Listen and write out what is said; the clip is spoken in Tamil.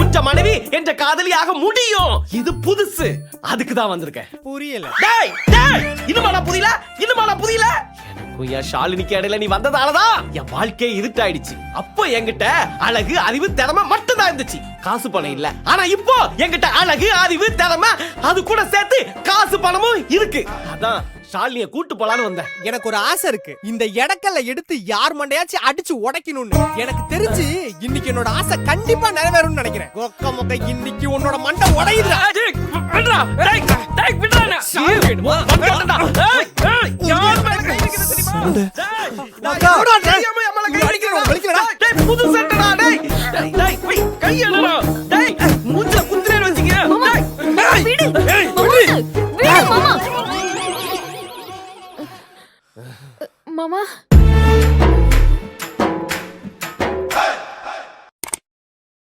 உஞ்ச மனைவி என்ற காதலியாக முடியும். இது புதுசு, அதுக்கு தான் வந்திருக்கேன். புரியல. டேய் டேய், இன்னுமா புரியல? எனக்கும் என் ஷாலினிக்கு இடையில நீ வந்ததாலதான் என் வாழ்க்கையே இருட்டாயிடுச்சு. அப்போ என்கிட்ட அழகு, அறிவு, திறமை மட்டும் தான் இருந்துச்சு. காசு பணம் இல்ல. ஆனா இப்போ என்கிட்ட அழகு, அறிவு, திறமை, அது கூட சேர்த்து காசு பணமும் இருக்கு. அதான் ஷாலினிய கூட்டு போலான்னு வந்தேன். எனக்கு ஒரு ஆசை இருக்கு. இந்த எடக்கல்ல எடுத்து யார் மண்டையாச்சும் அடிச்சு உடைக்கணும்னு. எனக்கு தெரிஞ்சு இன்னைக்கு என்னோட ஆசை கண்டிப்பா நிறைவேறும்னு நினைக்கிறேன். கொக்க மொக்க இன்னைக்கு உன்னோட மண்டை உடையுதுடா. புது சட்டடா. கையெல்லாம் மூஞ்சில குத்துறேன்னு வச்சுக்க. மாமா